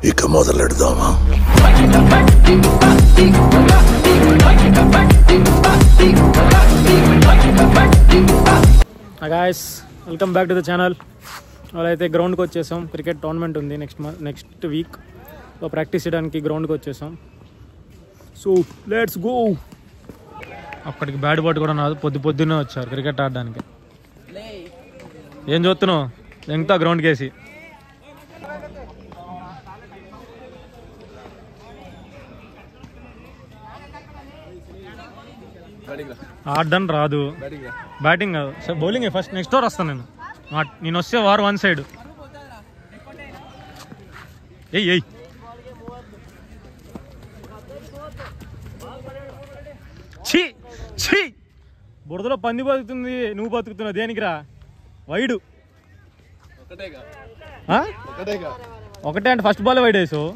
ఇక మొదలెడదామా? Guys, welcome back to the channel. వాళ్ళైతే గ్రౌండ్కి వచ్చేసాం. క్రికెట్ టోర్నమెంట్ ఉంది నెక్స్ట్ వీక్. సో ప్రాక్టీస్ చేయడానికి గ్రౌండ్కి వచ్చేసాం. So let's go. అక్కడికి బ్యాట్ బాట్ కూడా నాదు, పొద్దున్నే వచ్చారు క్రికెట్ ఆడడానికి. ఏం చూస్తున్నావు? ఎంత గ్రౌండ్కి వేసి ఆడడం రాదు, బ్యాటింగ్ కాదు, బౌలింగ్ ఫస్ట్. నెక్స్ట్ ఓవర్ వస్తాను నేను వస్తే వారు వన్ సైడ్. ఏయ్ ఛీ ఛీ, బురదలో పంది బతుకుతుంది, నువ్వు బతుకుతున్నావు దేనికిరా? వైడు ఒకటే అంటే ఫస్ట్ బాల్ వైడ్ వేసావు.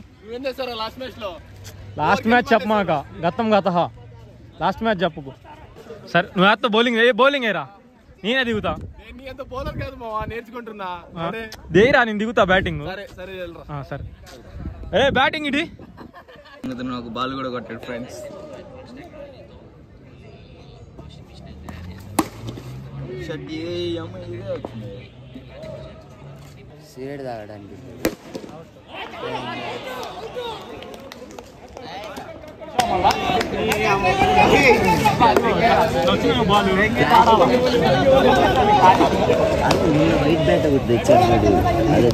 లాస్ట్ మ్యాచ్ చెప్పమాక, గతం లాస్ట్ మ్యాచ్ చెప్పుకు. సరే నువ్వు వేస్తా బౌలింగ్, బౌలింగ్ అయ్యరా, నేనే దిగుతా. దేరా నేను దిగుతా బ్యాటింగ్. సరే ఏ బ్యాటింగ్ ఇది నాకు బాల్ కూడా కొట్టాడు ఫ్రెండ్స్. సిగరెట్ తాగడానికి వైట్ బ్యాట్ ఒకటి తెచ్చాడు. అది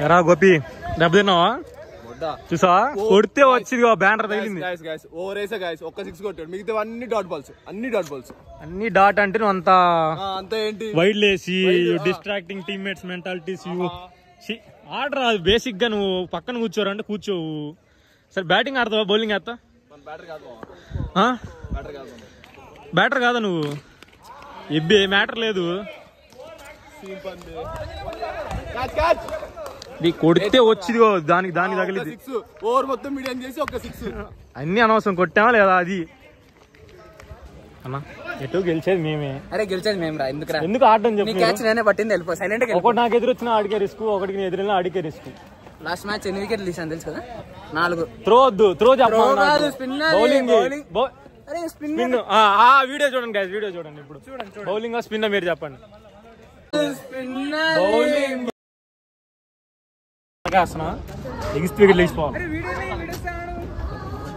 ఎరా గోపి, దెబ్బ తిన్నావా? చూసా కొడితే వచ్చింది బ్యానర్ తగిలింది. అన్ని డాట్ అంటే నువ్వు అంతా వైడ్ లేసి డిస్ట్రాక్టింగ్ టీమ్మేట్స్ మెంటాలిటీస్. ఆర్డర్ అది బేసిక్ గా నువ్వు పక్కన కూర్చోరు అంటే కూర్చోవు. సరే బ్యాటింగ్ ఆడతావా బౌలింగ్ ఆడతా? బ్యాటర్ కాదా నువ్వు? ఇబ్బే మ్యాటర్ లేదు. కొడితే వచ్చింది దానికి తగిలింది. అన్ని అనవసరం కొట్టామా లేదా? అది అన్నా ఎటు గెలిచేది మేమే. అరే గెలిచేది మేము రా. ఎందుకు ఆడడం చెప్పు. నేనే పట్టింది వెళ్ళిపో సైలెంట్. ఒకటి నాకు ఎదురు వచ్చినా ఆడికే రిస్క్, ఒకటికి ఎదురైనా ఆడికే రిస్క్. లాస్ట్ మ్యాచ్ ఎన్ని వికెట్లు తీసాను తెలుసు కదా? 4. త్రో వద్దు, త్రో చెప్పాలి. Bowling spin. వీడియో చూడండి గైస్, వీడియో చూడండి. ఇప్పుడు బౌలింగ్ స్పిన్ మీరు చెప్పండి. Bowling ఎగిస్తే wicket లేచిపోవాలి.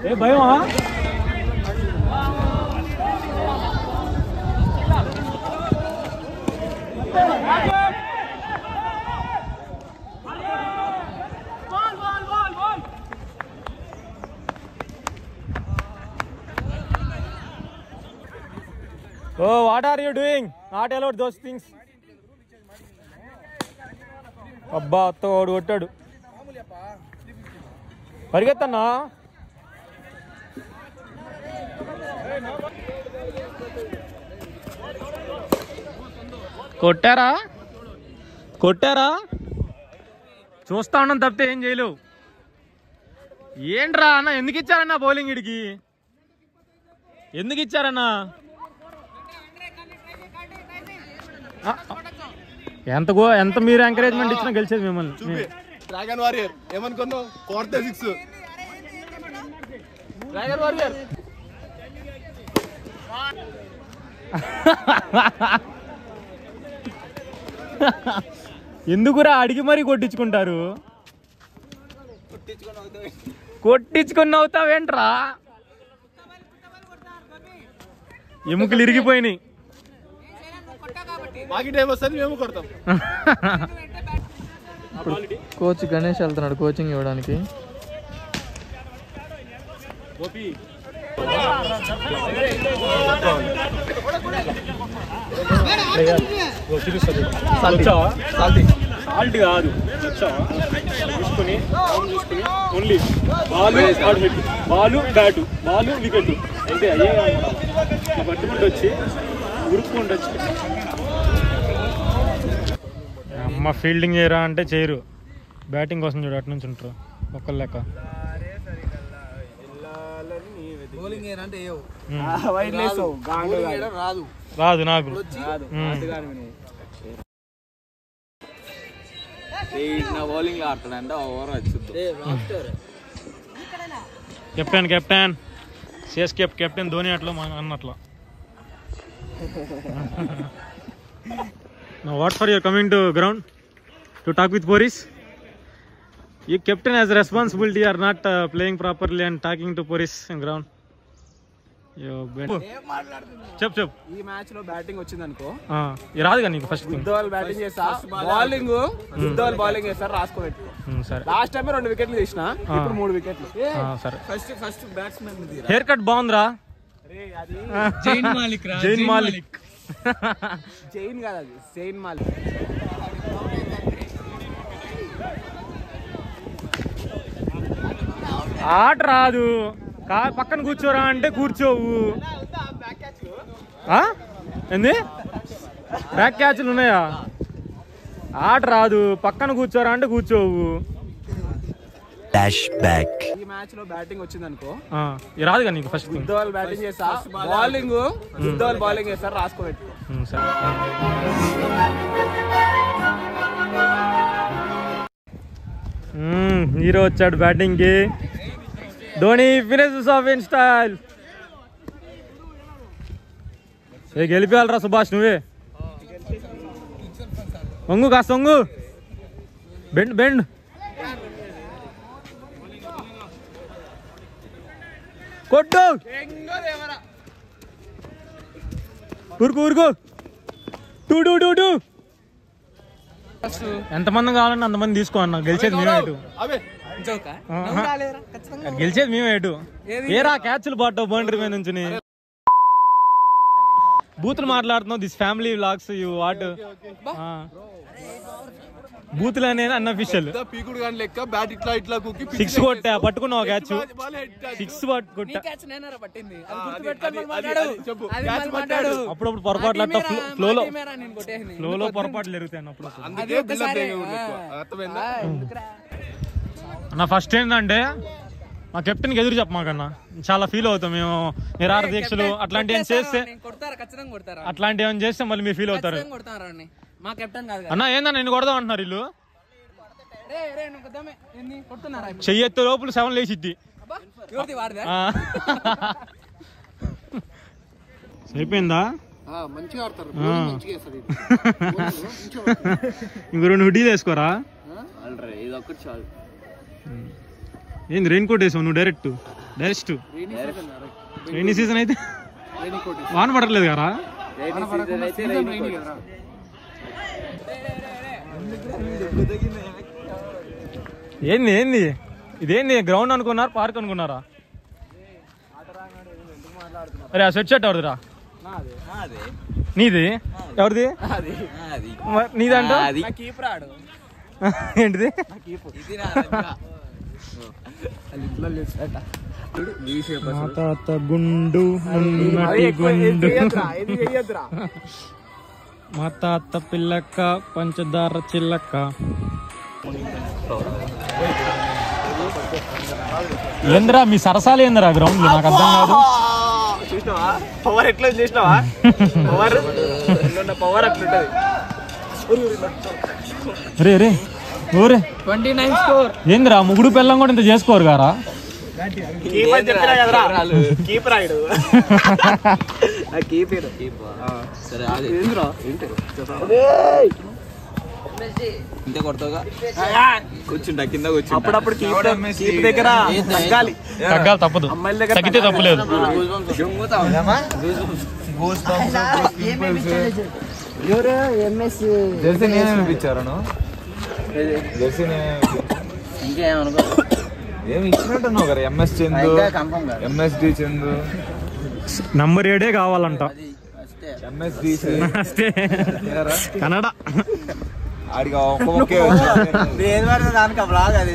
ఏ భయం Oh, what are you doing? Not allowed those things. అబ్బా అత్త వాడు కొట్టాడు. పరిగెత్తన్నా. కొట్టారా చూస్తా ఉన్నాం తప్పితే ఏం చేయలేవు. ఏంట్రా అన్న, ఎందుకు ఇచ్చారన్నా బౌలింగ్? ఇడికి ఎందుకు ఇచ్చారన్నా? ఎంత మీరు ఎంకరేజ్మెంట్ ఇచ్చినా గెలిచేది మిమ్మల్ని. డ్రాగన్ వారియర్ ఏమనుకున్నావు? కోర్తే 6. డ్రాగన్ వారియర్ ఎందుకురా అడిగి మరీ కొట్టించుకుంటారు? కొట్టించుకుని అవుతావేంట్రా? ఎముకలు ఇరిగిపోయినాయి. మాకి టైం వస్తుంది మేము కొడతాం. ఇప్పుడు కోచ్ గణేష్ వెళ్తున్నాడు కోచింగ్ ఇవ్వడానికి. సాల్ట్ కాదు తీసుకుని only Balu bat Balu wicket అయితే అయ్యే పట్టుకుంటూ వచ్చి ఉరుక్కుంటూ వచ్చి అమ్మ ఫీల్డింగ్ చేయరా అంటే చేయరు, బ్యాటింగ్ కోసం చూడు అటు నుంచి ఉంటారు ఒక్కరు లెక్క. రాదు నాకు. బౌలింగ్ ఆడతాడంటే ఓవర్ వచ్చింది. కెప్టెన్ సిఎస్కే కెప్టెన్ ధోని అట్లా అన్నట్లు. Now what for your coming to ground to talk with Poris? You captain has a responsibility or not playing properly and talking to Poris in ground. చెప్ ఈ match లో batting వచ్చింది అనుకో రాదుగా నీకు first గుద్దోల్ బ్యాటింగ్ చేస్తా, బౌలింగ్ గుద్దోల్ బౌలింగ్ చేస్తారు రాసుకోబెట్టు. సరే లాస్ట్ టైం 2 వికెట్లు తీసిన, ఇప్పుడు 3 వికెట్లు. సరే ఫస్ట్ బ్యాట్స్మెన్ హెయిర్ కట్ బాగుందిరా. జైన్ మాలిక్ జైన్ మాలిక్ జైన్ కాదు అది జైన్ మాలిక్. ఆట రాదు, పక్కన కూర్చోరా అంటే కూర్చోవు. ఏంది బ్యాక్ క్యాచ్లు ఉన్నాయా? ఆట రాదు, పక్కన కూర్చోరా అంటే కూర్చోవు. ఈ మ్యాచ్ లో బ్యాటింగ్ వచ్చింది అనుకో రాదుగా నీకు ఫస్ట్ గుద్దోల్ బ్యాటింగ్ చేస్తా, బౌలింగ్ గుద్దోల్ బౌలింగ్ చేస్తారు రాసుకోబెట్టు. హీరో వచ్చాడు బ్యాటింగ్ కి. Dhoni finishes off in style. గెలిపేయాలరా సుభాష్, నువ్వే వంగు కాస్త వంగు, బెండ్ బెండ్. కొట్టు ఊరుకు ఊరుకు. Two two two two. ఎంతమంది కావాలన్నా అంతమంది తీసుకో అన్న, గెలిచేది మేమే ఇటు. గెలిచేది మేమే ఇటు. ఏరా క్యాచ్లు పట్టావు బౌండరీ మీద నుంచి. బూతులు మాట్లాడుతున్నావు. This family vlogs you what బూతులు అనేది అన్అఫీషియల్. సిక్స్ కొట్టా, పట్టుకున్నావు క్యాచ్, సిక్స్ కొట్టా. అప్పుడప్పుడు పొరపాట్లు అట్లా ఫ్లోలో పొరపాట్లు జరుగుతాయి అన్నప్పుడు. నా ఫస్ట్ ఏంటంటే మా కెప్టెన్కి ఎదురు చెప్పమాకన్నా, చాలా ఫీల్ అవుతాం మేము. నిరాహార దీక్షలు అట్లాంటివి చేస్తే మళ్ళీ మీరు ఫీల్ అవుతారు. అన్న ఏందన్నా నిన్ను కొడదాం అంటున్నారు వీళ్ళు. చెయ్యెత్తు లోపల 7 లేచిద్ది. అయిపోయిందా? ఇంకో 2 హుడ్డీలు వేసుకోరా. ఏంది రెయిన్ కోట్ వేసావు నువ్వు? డైరెక్ట్ రైనీ సీజన్ అయితే వాన పడట్లేదు కదా. ఏంది ఇదేంది? గ్రౌండ్ అనుకున్నారు, పార్క్ అనుకున్నారా? అరే ఆ స్వెట్ షర్ట్ ఎవరిదిరా? నీది? ఎవరిది? నీదంట ఏంటిది? గుండు మా తాత పిల్లక్క పంచదార చిల్లక్క. ఏంద్రా మీ సరసాలు ఏందిరా గ్రౌండ్ లో? నాకు అర్థం కాదు. పవర్ ఎట్లా చేసినావా? పవర్ అట్లుంటది. రే రే ఓరే 29 స్కోర్. ఏందిరా ముగ్గురు పిల్లం కూడా ఇంత చేసుకోరు గారా? ఇంతే కొడతావుగా, కూర్చుంటా కింద కూర్చుంటా. అప్పుడప్పుడు దగ్గర తగ్గాలి, తప్పదు, తగ్గితే తప్పులేదు. ఇంకేమనుకో ఏమి ఇచ్చినట్టున్నావు కదా MS Chandu MSD Chandu number 7 కావాలంట ఎంఎస్డిసి అస్తే కన్నడ ఆడికి ఒకే ఏది పడితే దానికి బ్లాగ్ అది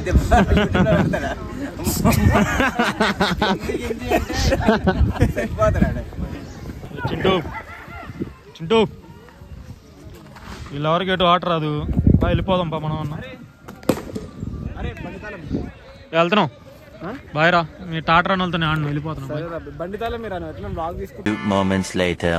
చింటూ చింటూ వీళ్ళెవరికి ఎటు ఆట రాదు వెళ్ళిపోదాం పా మనం అన్న వెళ్తున్నాం బాయ్ రా మీ టాటర్ అని వెళ్తాను ఆడు వెళ్ళిపోతున్నాం బండి తాళం మీరు ఎట్లా బ్లాగ్ తీసుకుంటారు. 2 moments later.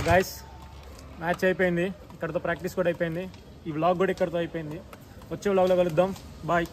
గైస్ మ్యాచ్ అయిపోయింది, ఇక్కడతో ప్రాక్టీస్ కూడా అయిపోయింది, ఈ వ్లాగ్ కూడా ఇక్కడతో అయిపోయింది. వచ్చే వ్లాగ్లో కలుద్దాం, బాయ్.